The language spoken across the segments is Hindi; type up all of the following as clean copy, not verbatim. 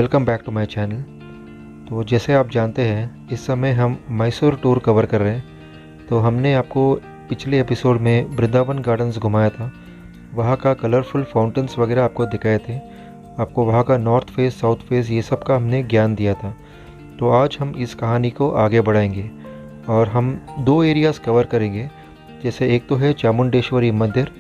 Welcome back to my channel. तो जैसे आप जानते हैं इस समय हम मैसूर टूर कवर कर रहे हैं। तो हमने आपको पिछले एपिसोड में वृंदावन गार्डन्स घुमाया था, वहाँ का कलरफुल फाउंटेन्स वगैरह आपको दिखाए थे, आपको वहाँ का नॉर्थ फेस साउथ फेस ये सब का हमने ज्ञान दिया था। तो आज हम इस कहानी को आगे बढ़ाएंगे और हम दो एरियाज़ कवर करेंगे। जैसे एक तो है चामुंडेश्वरी मंदिर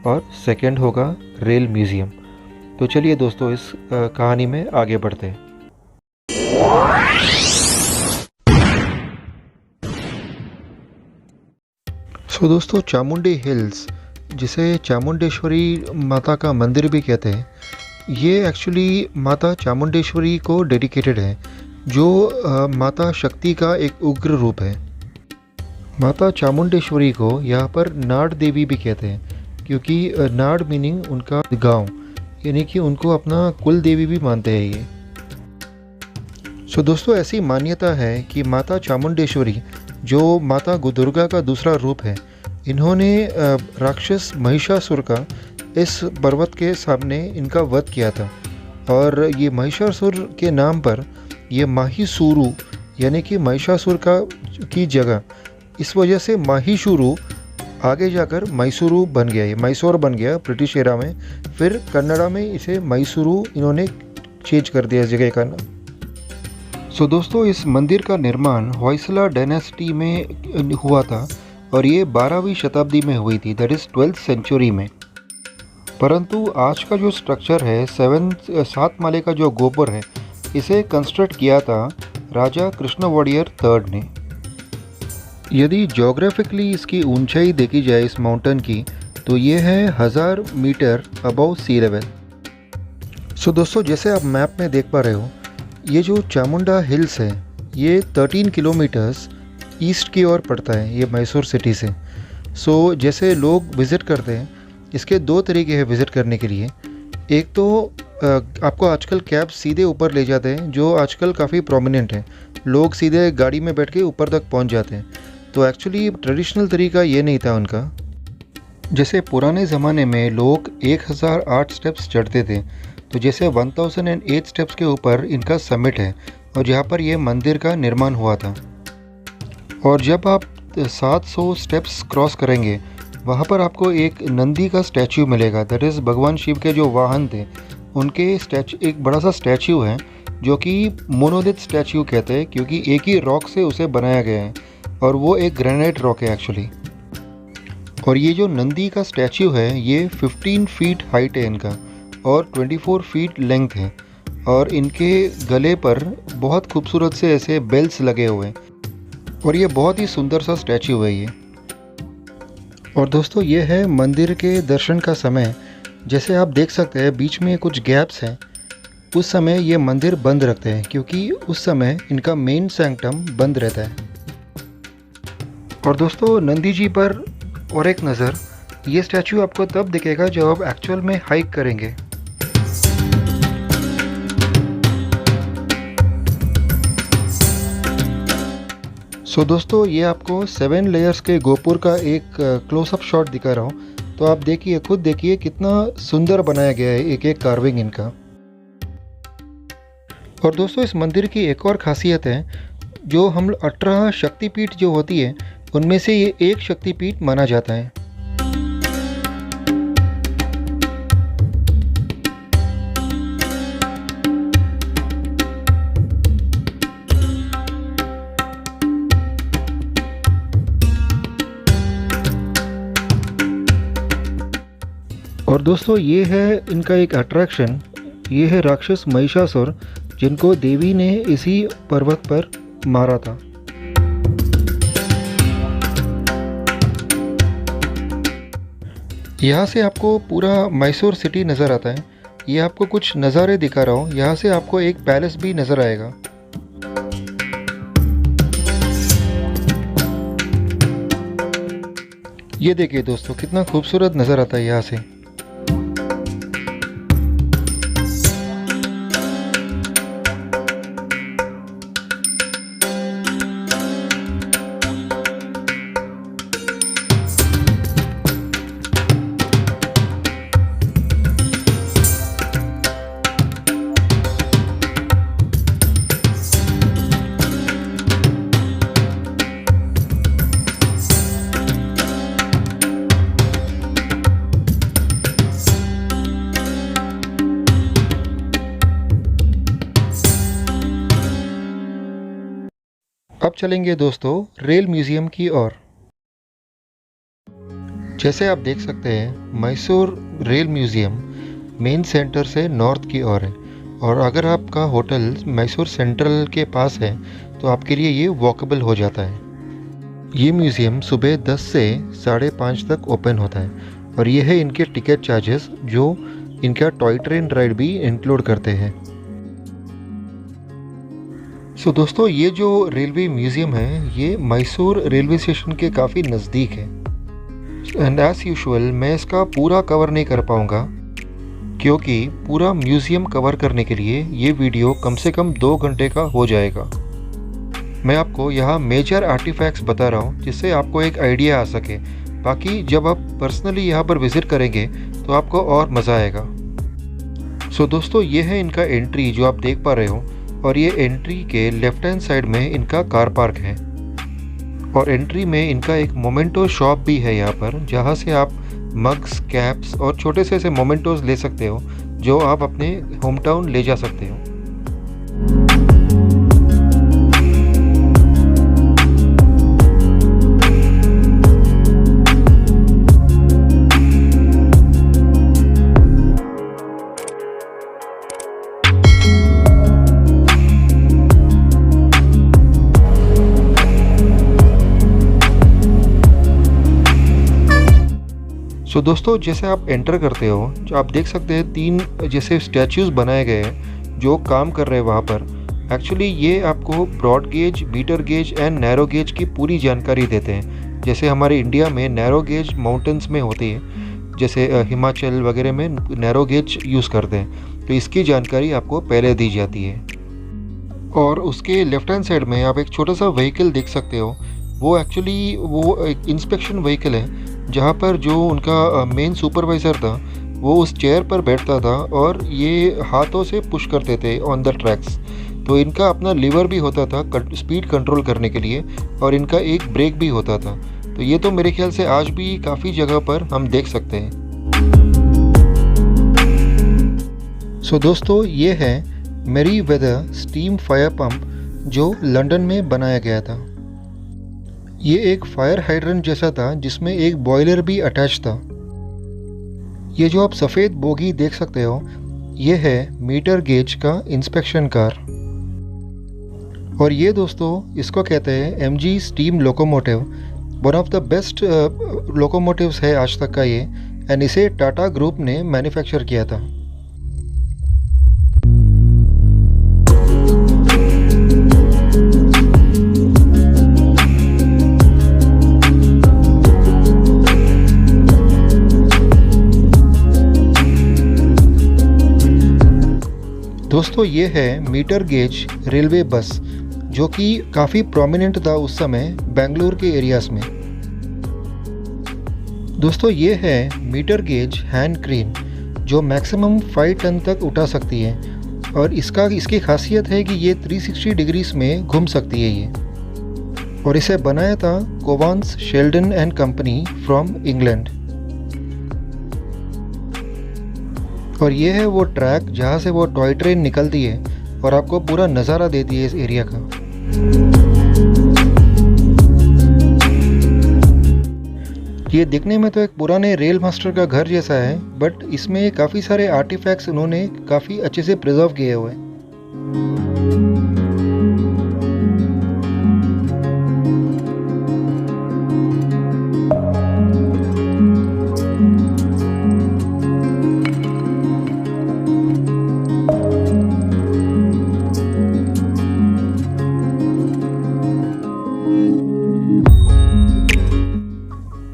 और सेकंड होगा रेल म्यूज़ियम। तो चलिए दोस्तों इस कहानी में आगे बढ़ते हैं। दोस्तों चामुंडी हिल्स, जिसे चामुंडेश्वरी माता का मंदिर भी कहते हैं, ये एक्चुअली माता चामुंडेश्वरी को डेडिकेटेड है, जो माता शक्ति का एक उग्र रूप है। माता चामुंडेश्वरी को यहाँ पर नाड़ देवी भी कहते हैं, क्योंकि नाड़ मीनिंग उनका गांव, यानी कि उनको अपना कुल देवी भी मानते हैं ये। दोस्तों ऐसी मान्यता है कि माता चामुंडेश्वरी, जो माता दुर्गा का दूसरा रूप है, इन्होंने राक्षस महिषासुर का इस पर्वत के सामने इनका वध किया था। और ये महिषासुर के नाम पर ये माहिशूरू, यानी कि महिषासुर की जगह, इस वजह से माहिशूरू आगे जाकर मैसूरू बन गया, ये मैसूर बन गया ब्रिटिश एरा में। फिर कन्नड़ा में इसे मैसूरू इन्होंने चेंज कर दिया इस जगह का नाम। दोस्तों इस मंदिर का निर्माण होयसला डायनेस्टी में हुआ था और ये 12वीं शताब्दी में हुई थी, दैट इज़ 12th सेंचुरी में। परंतु आज का जो स्ट्रक्चर है, 7 माले का जो गोपुर है, इसे कंस्ट्रक्ट किया था राजा कृष्णवर्डियर III ने। यदि जोग्राफिकली इसकी ऊंचाई देखी जाए इस माउंटेन की, तो ये है 1000 मीटर अबव सी लेवल। दोस्तों जैसे आप मैप में देख पा रहे हो, ये जो चामुंडा हिल्स है ये 13 किलोमीटर्स ईस्ट की ओर पड़ता है, ये मैसूर सिटी से। जैसे लोग विज़िट करते हैं, इसके दो तरीके हैं विज़िट करने के लिए। एक तो आपको आजकल कैब सीधे ऊपर ले जाते हैं, जो आजकल काफ़ी प्रोमिनेंट है, लोग सीधे गाड़ी में बैठ के ऊपर तक पहुंच जाते हैं। तो एक्चुअली ट्रेडिशनल तरीका ये नहीं था उनका। जैसे पुराने ज़माने में लोग 1008 स्टेप्स चढ़ते थे, तो जैसे 1008 स्टेप्स के ऊपर इनका समिट है और जहाँ पर ये मंदिर का निर्माण हुआ था। और जब आप 700 स्टेप्स क्रॉस करेंगे, वहाँ पर आपको एक नंदी का स्टैचू मिलेगा, दैट इज़ भगवान शिव के जो वाहन थे उनके स्टैचू, एक बड़ा सा स्टैचू है जो कि मोनोलिथ स्टैचू कहते हैं, क्योंकि एक ही रॉक से उसे बनाया गया है और वो एक ग्रेनाइट रॉक है एक्चुअली। और ये जो नंदी का स्टैचू है ये 15 फीट हाइट है इनका और 24 फीट लेंथ है। और इनके गले पर बहुत खूबसूरत से ऐसे बेल्स लगे हुए हैं और ये बहुत ही सुंदर सा स्टैचू है ये। और दोस्तों ये है मंदिर के दर्शन का समय। जैसे आप देख सकते हैं बीच में कुछ गैप्स हैं, उस समय ये मंदिर बंद रखते हैं, क्योंकि उस समय इनका मेन सैंक्टम बंद रहता है। और दोस्तों नंदी जी पर और एक नज़र, ये स्टैचू आपको तब दिखेगा जब आप एक्चुअल में हाइक करेंगे। दोस्तों ये आपको 7 लेयर्स के गोपुर का एक क्लोजअप शॉट दिखा रहा हूँ, तो आप देखिए, खुद देखिए कितना सुंदर बनाया गया है एक एक कार्विंग इनका। और दोस्तों इस मंदिर की एक और खासियत है, जो हम 18 शक्तिपीठ जो होती है उनमें से ये एक शक्तिपीठ माना जाता है। और दोस्तों ये है इनका एक अट्रैक्शन, ये है राक्षस महिषासुर, जिनको देवी ने इसी पर्वत पर मारा था। यहाँ से आपको पूरा मैसूर सिटी नज़र आता है। ये आपको कुछ नज़ारे दिखा रहा हूँ, यहाँ से आपको एक पैलेस भी नज़र आएगा। ये देखिए दोस्तों कितना खूबसूरत नज़र आता है यहाँ से। चलेंगे दोस्तों रेल म्यूज़ियम की ओर। जैसे आप देख सकते हैं Mysore rail museum main centre से नॉर्थ की ओर है, और अगर आपका होटल मैसूर सेंट्रल के पास है तो आपके लिए ये वॉकेबल हो जाता है। ये म्यूज़ियम सुबह 10 से 5:30 तक ओपन होता है, और ये है इनके टिकट चार्जेस जो इनका टॉय ट्रेन राइड भी इंक्लूड करते हैं। सो दोस्तों, ये जो रेलवे म्यूज़ियम है ये मैसूर रेलवे स्टेशन के काफ़ी नज़दीक है, एंड एज़ यूजुअल मैं इसका पूरा कवर नहीं कर पाऊँगा, क्योंकि पूरा म्यूज़ियम कवर करने के लिए ये वीडियो कम से कम 2 घंटे का हो जाएगा। मैं आपको यहाँ मेजर आर्टिफैक्ट्स बता रहा हूँ जिससे आपको एक आइडिया आ सके। बाकी जब आप पर्सनली यहाँ पर विज़िट करेंगे तो आपको और मज़ा आएगा। सो दोस्तों, ये है इनका एंट्री जो आप देख पा रहे हो, और ये एंट्री के लेफ्ट हैंड साइड में इनका कार पार्क है, और एंट्री में इनका एक मोमेंटो शॉप भी है यहाँ पर, जहाँ से आप मग्स, कैप्स और छोटे से ऐसे मोमेंटोज ले सकते हो जो आप अपने होम टाउन ले जा सकते हो। सो दोस्तों, जैसे आप एंटर करते हो जो आप देख सकते हैं 3 जैसे स्टैचूज़ बनाए गए हैं जो काम कर रहे हैं वहाँ पर। एक्चुअली ये आपको broad gauge, metre gauge and narrow gauge की पूरी जानकारी देते हैं। जैसे हमारे इंडिया में नैरो गेज माउंटेंस में होती है, जैसे हिमाचल वगैरह में नैरो गेज यूज़ करते हैं, तो इसकी जानकारी आपको पहले दी जाती है। और उसके लेफ्ट हैंड साइड में आप एक छोटा सा व्हीकल देख सकते हो। वो एक्चुअली वो एक इंस्पेक्शन व्हीकल है, जहाँ पर जो उनका मेन सुपरवाइज़र था वो उस चेयर पर बैठता था और ये हाथों से पुश करते थे ऑन द ट्रैक्स। तो इनका अपना लीवर भी होता था स्पीड कंट्रोल करने के लिए, और इनका एक ब्रेक भी होता था। तो ये तो मेरे ख्याल से आज भी काफ़ी जगह पर हम देख सकते हैं। सो दोस्तों, ये है मेरीवेदर स्टीम फायर पंप जो लंदन में बनाया गया था। ये एक फायर हाइड्रेंट जैसा था जिसमें एक बॉयलर भी अटैच था। ये जो आप सफ़ेद बोगी देख सकते हो ये है मीटर गेज का इंस्पेक्शन कार, और ये दोस्तों इसको कहते हैं MG steam locomotive. One of the best locomotives है आज तक का ये, एंड इसे टाटा ग्रुप ने मैन्युफैक्चर किया था। दोस्तों, ये है मीटर गेज रेलवे बस जो कि काफ़ी प्रोमिनेंट था उस समय बेंगलुरु के एरियाज़ में। दोस्तों, ये है मीटर गेज हैंड क्रेन जो मैक्सिमम 5 टन तक उठा सकती है, और इसकी खासियत है कि ये 360 डिग्रीज में घूम सकती है ये, और इसे बनाया था Cowans Sheldon and company from England. और ये है वो ट्रैक जहाँ से वो टॉय ट्रेन निकलती है और आपको पूरा नज़ारा देती है इस एरिया का। ये दिखने में तो एक पुराने रेल मास्टर का घर जैसा है, बट इसमें काफ़ी सारे आर्टिफैक्ट्स उन्होंने काफ़ी अच्छे से प्रिजर्व किए हुए हैं।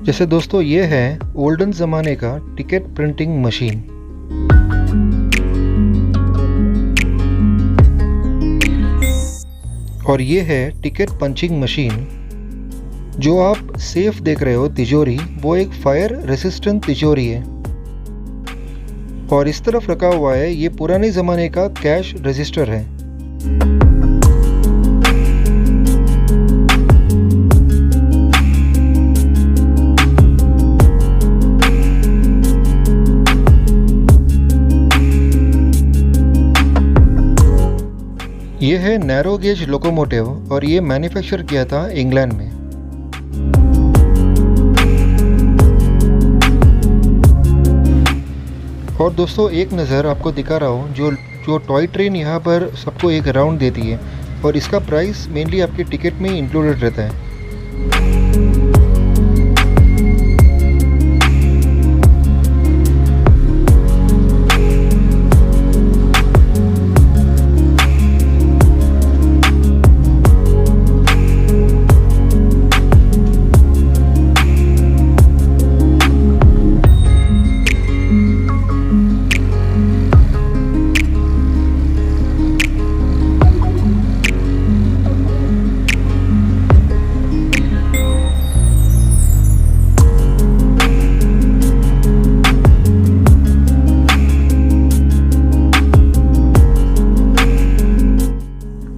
जैसे दोस्तों, ये है ओल्डन ज़माने का टिकट प्रिंटिंग मशीन। और ये है टिकट पंचिंग मशीन। जो आप सेफ देख रहे हो तिजोरी, वो एक फायर रेसिस्टेंट तिजोरी है, और इस तरफ रखा हुआ है ये पुराने ज़माने का कैश रजिस्टर है। ये है नैरो गेज लोकोमोटिव और ये मैन्युफैक्चर किया था इंग्लैंड में। और दोस्तों एक नज़र आपको दिखा रहा हूँ, जो टॉय ट्रेन यहाँ पर सबको एक राउंड देती है और इसका प्राइस मेनली आपके टिकट में इंक्लूडेड रहता है।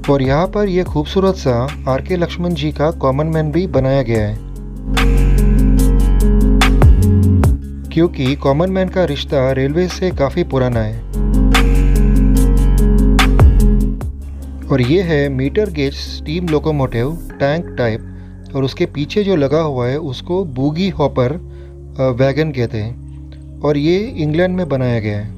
और यहाँ पर यह खूबसूरत सा आर.के. लक्ष्मण जी का कॉमन मैन भी बनाया गया है, क्योंकि कॉमन मैन का रिश्ता रेलवे से काफ़ी पुराना है। और ये है metre gauge steam locomotive tank type, और उसके पीछे जो लगा हुआ है उसको बूगी हॉपर वैगन कहते हैं, और ये इंग्लैंड में बनाया गया है।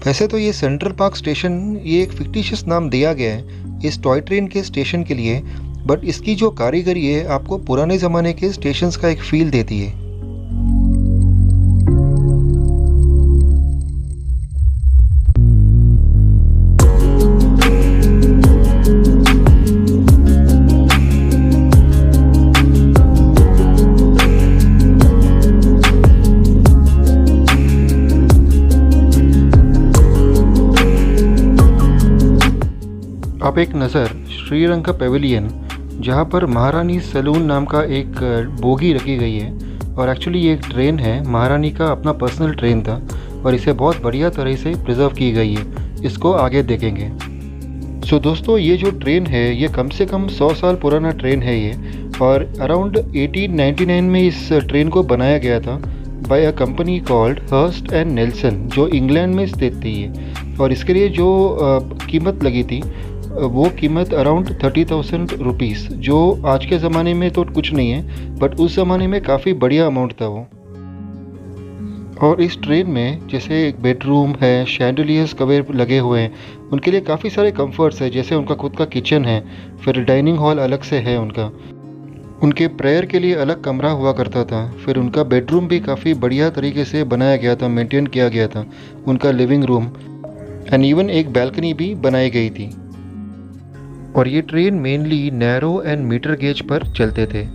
वैसे तो ये सेंट्रल पार्क स्टेशन ये एक फिक्टिशियस नाम दिया गया है इस टॉय ट्रेन के स्टेशन के लिए, बट इसकी जो कारीगरी है आपको पुराने ज़माने के स्टेशंस का एक फील देती है। आप एक नज़र श्रीलंका पेविलियन, जहाँ पर महारानी सैलून नाम का एक बोगी रखी गई है, और एक्चुअली ये एक ट्रेन है, महारानी का अपना पर्सनल ट्रेन था और इसे बहुत बढ़िया तरह से प्रिजर्व की गई है। इसको आगे देखेंगे। सो दोस्तों ये जो ट्रेन है ये कम से कम 100 साल पुराना ट्रेन है ये, और अराउंड 1899 में इस ट्रेन को बनाया गया था by a company called Hurst and Nelson, जो इंग्लैंड में स्थित थी ये। और इसके लिए जो कीमत लगी थी वो कीमत अराउंड 30,000 रुपीज़, जो आज के ज़माने में तो कुछ नहीं है, बट उस ज़माने में काफ़ी बढ़िया अमाउंट था वो। और इस ट्रेन में जैसे एक बेडरूम है, शैंडलियर्स कवर लगे हुए हैं, उनके लिए काफ़ी सारे कंफर्ट्स है, जैसे उनका खुद का किचन है, फिर डाइनिंग हॉल अलग से है उनका, उनके प्रेयर के लिए अलग कमरा हुआ करता था, फिर उनका बेडरूम भी काफ़ी बढ़िया तरीके से बनाया गया था, मेंटेन किया गया था, उनका लिविंग रूम, एंड इवन एक बैल्कनी भी बनाई गई थी। और ये train mainly narrow and metre gauge पर चलते थे।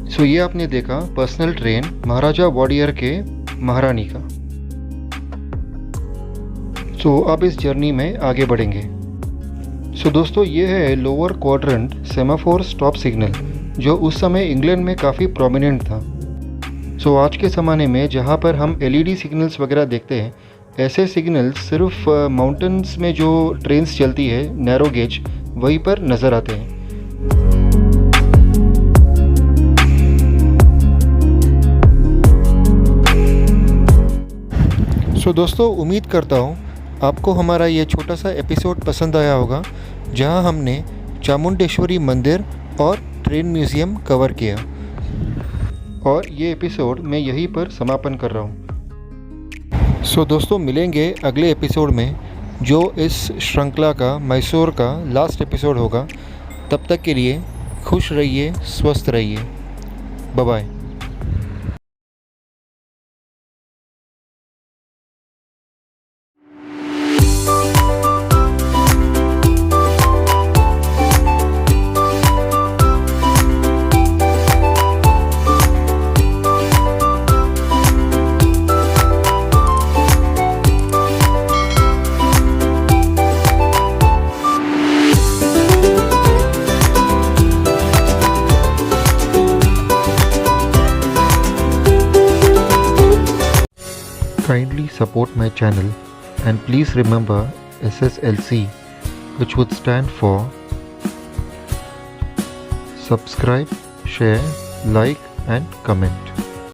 सो ये आपने देखा पर्सनल ट्रेन महाराजा वॉडियर के महारानी का। सो अब इस जर्नी में आगे बढ़ेंगे। सो दोस्तों ये है lower quadrant semaphore stop signal, जो उस समय इंग्लैंड में काफ़ी प्रोमिनेंट था। सो आज के ज़माने में जहाँ पर हम एलईडी सिग्नल्स वगैरह देखते हैं, ऐसे सिग्नल्स सिर्फ माउंटेन्स में जो ट्रेन्स चलती है नैरो गेज, वहीं पर नज़र आते हैं। सो दोस्तों उम्मीद करता हूँ आपको हमारा ये छोटा सा एपिसोड पसंद आया होगा, जहाँ हमने चामुंडेश्वरी मंदिर और ट्रेन म्यूज़ियम कवर किया, और ये एपिसोड मैं यहीं पर समापन कर रहा हूँ। सो दोस्तों मिलेंगे अगले एपिसोड में, जो इस श्रृंखला का मैसूर का लास्ट एपिसोड होगा। तब तक के लिए खुश रहिए, स्वस्थ रहिए, bye bye. Kindly support my channel and please remember SSLC, which would stand for subscribe, share, like and comment.